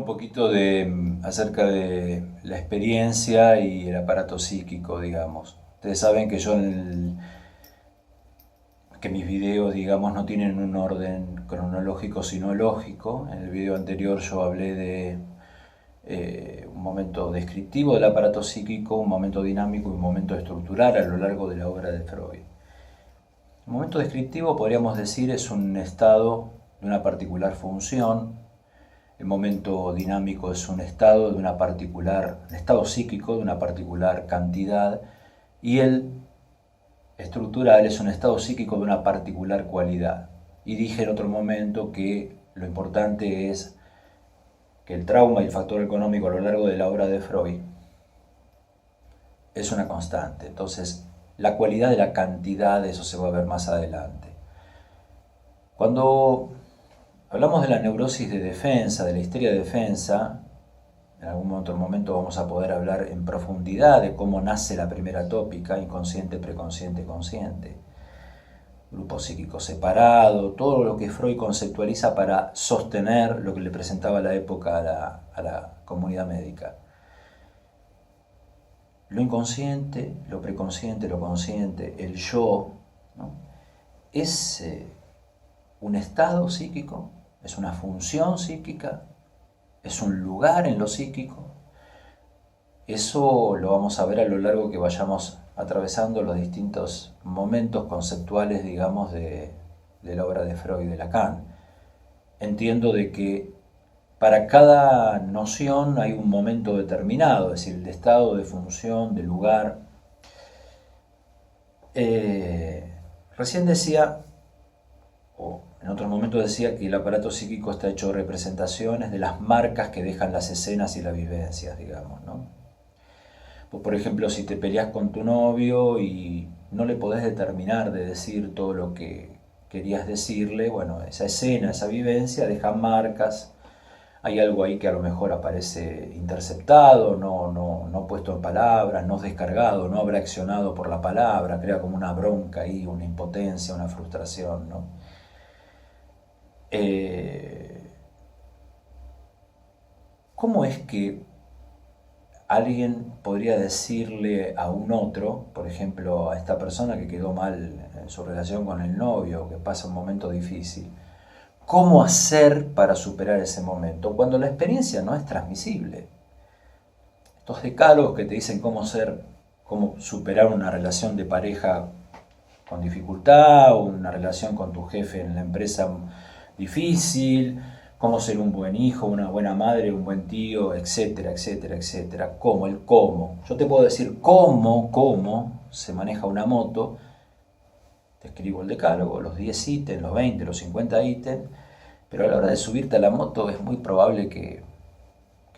Un poquito acerca de la experiencia y el aparato psíquico, digamos. Ustedes saben que que mis videos, digamos, no tienen un orden cronológico, sino lógico. En el video anterior yo hablé de un momento descriptivo del aparato psíquico, un momento dinámico y un momento estructural a lo largo de la obra de Freud. El momento descriptivo, podríamos decir, es un estado de una particular función. El momento dinámico es un estado un estado psíquico de una particular cantidad, y el estructural es un estado psíquico de una particular cualidad. Y dije en otro momento que lo importante es que el trauma y el factor económico a lo largo de la obra de Freud es una constante. Entonces, la cualidad de la cantidad, eso se va a ver más adelante. Cuando hablamos de la neurosis de defensa, de la histeria de defensa, en algún otro momento vamos a poder hablar en profundidad de cómo nace la primera tópica, inconsciente, preconsciente, consciente. Grupo psíquico separado, todo lo que Freud conceptualiza para sostener lo que le presentaba a la época a la comunidad médica. Lo inconsciente, lo preconsciente, lo consciente, el yo, ¿no? Es un estado psíquico, es una función psíquica, es un lugar en lo psíquico. Eso lo vamos a ver a lo largo que vayamos atravesando los distintos momentos conceptuales, digamos, de la obra de Freud y de Lacan. Entiendo de que para cada noción hay un momento determinado, es decir, de estado, de función, de lugar. Recién decía, o en otros momentos decía, que el aparato psíquico está hecho de representaciones de las marcas que dejan las escenas y las vivencias, digamos, ¿no? Pues, por ejemplo, si te peleas con tu novio y no le podés determinar de decir todo lo que querías decirle, bueno, esa escena, esa vivencia deja marcas. Hay algo ahí que a lo mejor aparece interceptado, no puesto en palabras, no descargado, no habrá accionado por la palabra, crea como una bronca ahí, una impotencia, una frustración, ¿no? ¿Cómo es que alguien podría decirle a un otro, por ejemplo, a esta persona que quedó mal en su relación con el novio, que pasa un momento difícil, cómo hacer para superar ese momento cuando la experiencia no es transmisible? Estos decálogos que te dicen cómo superar una relación de pareja con dificultad, o una relación con tu jefe en la empresa difícil, cómo ser un buen hijo, una buena madre, un buen tío, etcétera, etcétera, etcétera. ¿Cómo? El cómo. Yo te puedo decir cómo se maneja una moto. Te escribo el decálogo, los 10 ítems, los 20, los 50 ítems, pero a la hora de subirte a la moto es muy probable que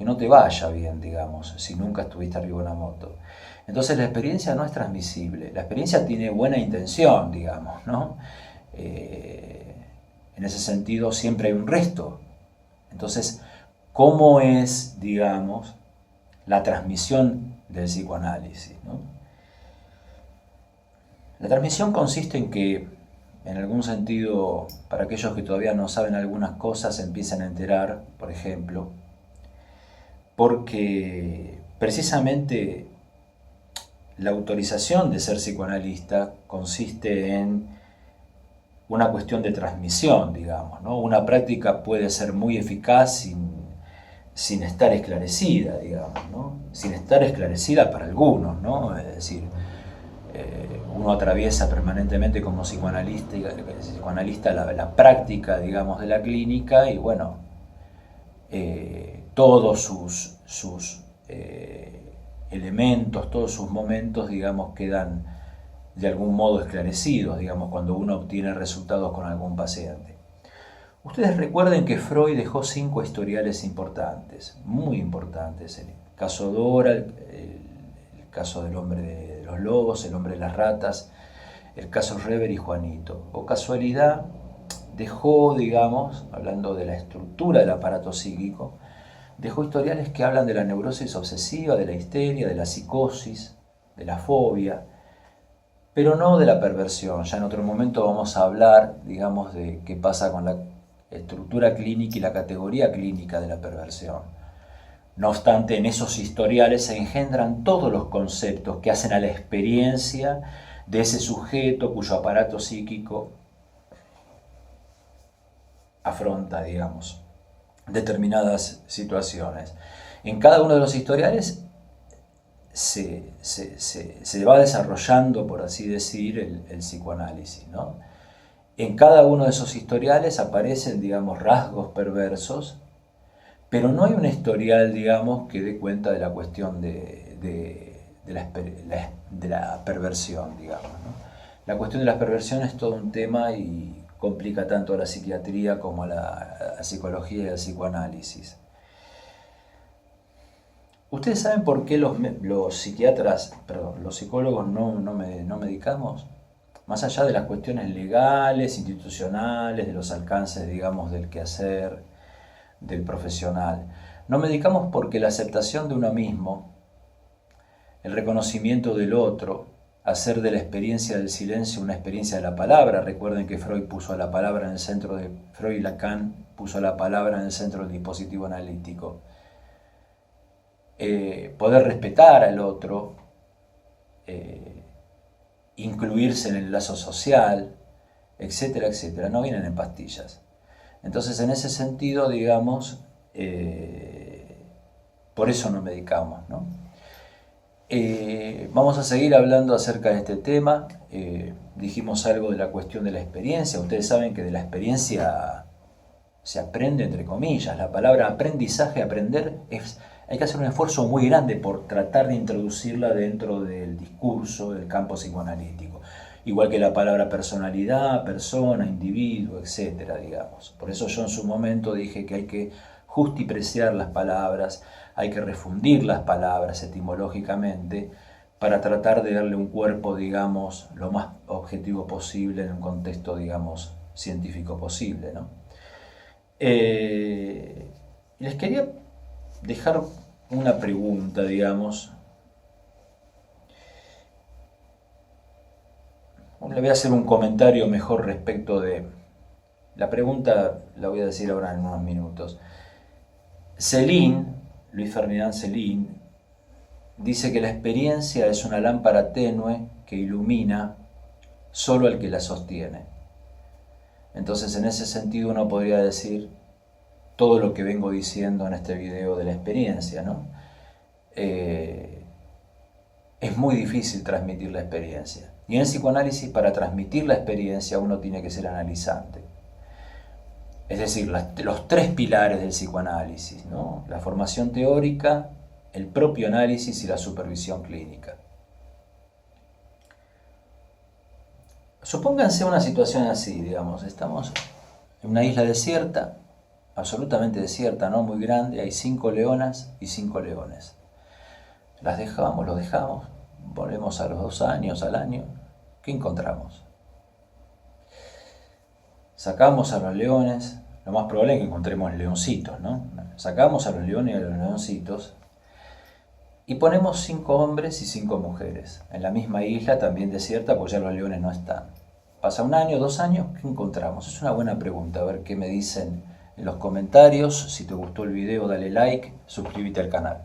no te vaya bien, digamos, si nunca estuviste arriba de una moto. Entonces la experiencia no es transmisible, la experiencia tiene buena intención, digamos, ¿no? En ese sentido siempre hay un resto. Entonces, ¿cómo es, digamos, la transmisión del psicoanálisis, ¿no? La transmisión consiste en que, en algún sentido, para aquellos que todavía no saben algunas cosas, se empiezan a enterar, por ejemplo, porque precisamente la autorización de ser psicoanalista consiste en una cuestión de transmisión, digamos, ¿no? Una práctica puede ser muy eficaz sin estar esclarecida, digamos, ¿no? Sin estar esclarecida para algunos, ¿no? Es decir, uno atraviesa permanentemente como psicoanalista la práctica, digamos, de la clínica, y bueno, todos sus elementos, todos sus momentos, digamos, quedan de algún modo esclarecidos, digamos, cuando uno obtiene resultados con algún paciente. Ustedes recuerden que Freud dejó 5 historiales importantes, muy importantes: el caso Dora, el caso del hombre de los lobos, el hombre de las ratas, el caso Rever y Juanito. O casualidad, dejó, digamos, hablando de la estructura del aparato psíquico, dejó historiales que hablan de la neurosis obsesiva, de la histeria, de la psicosis, de la fobia, pero no de la perversión. Ya en otro momento vamos a hablar, digamos, de qué pasa con estructura clínica y la categoría clínica de la perversión. No obstante, en esos historiales se engendran todos los conceptos que hacen a la experiencia de ese sujeto cuyo aparato psíquico afronta, digamos, determinadas situaciones. En cada uno de los historiales se va desarrollando, por así decir, el psicoanálisis, ¿no? En cada uno de esos historiales aparecen, digamos, rasgos perversos, pero no hay un historial, digamos, que dé cuenta de la cuestión de la perversión, digamos, ¿no? La cuestión de las perversiones es todo un tema y complica tanto a la psiquiatría como a la psicología y al psicoanálisis. ¿Ustedes saben por qué los psicólogos no medicamos? Más allá de las cuestiones legales, institucionales, de los alcances, digamos, del quehacer, del profesional. No medicamos porque la aceptación de uno mismo, el reconocimiento del otro, hacer de la experiencia del silencio una experiencia de la palabra. Recuerden que Freud puso la palabra en el centro de Freud y Lacan puso la palabra en el centro del dispositivo analítico. Poder respetar al otro, incluirse en el lazo social, etcétera, etcétera, no vienen en pastillas. Entonces, en ese sentido, digamos, por eso no medicamos, ¿no? Vamos a seguir hablando acerca de este tema. Dijimos algo de la cuestión de la experiencia. Ustedes saben que de la experiencia se aprende, entre comillas. La palabra aprendizaje, aprender, hay que hacer un esfuerzo muy grande por tratar de introducirla dentro del discurso, del campo psicoanalítico. Igual que la palabra personalidad, persona, individuo, etcétera, digamos. Por eso yo en su momento dije que hay que justipreciar las palabras, hay que refundir las palabras etimológicamente para tratar de darle un cuerpo, digamos, lo más objetivo posible en un contexto, digamos, científico posible, ¿no? Les quería dejar una pregunta, digamos. Le voy a hacer un comentario mejor respecto de... La pregunta la voy a decir ahora en unos minutos. Luis Ferdinand Céline, dice que la experiencia es una lámpara tenue que ilumina solo al que la sostiene. Entonces, en ese sentido uno podría decir todo lo que vengo diciendo en este video de la experiencia, ¿no? Es muy difícil transmitir la experiencia. Y en el psicoanálisis, para transmitir la experiencia, uno tiene que ser analizante. Es decir, los tres pilares del psicoanálisis, ¿no? La formación teórica, el propio análisis y la supervisión clínica. Supónganse una situación así, digamos, estamos en una isla desierta, absolutamente desierta, no muy grande, hay 5 leonas y 5 leones. Los dejamos, volvemos a los 2 años, al año, ¿qué encontramos? Sacamos a los leones, lo más probable es que encontremos leoncitos, ¿no? Sacamos a los leones y a los leoncitos y ponemos 5 hombres y 5 mujeres en la misma isla, también desierta, porque ya los leones no están. Pasa 1 año, 2 años, ¿qué encontramos? Es una buena pregunta, a ver qué me dicen en los comentarios. Si te gustó el video, dale like, suscríbete al canal.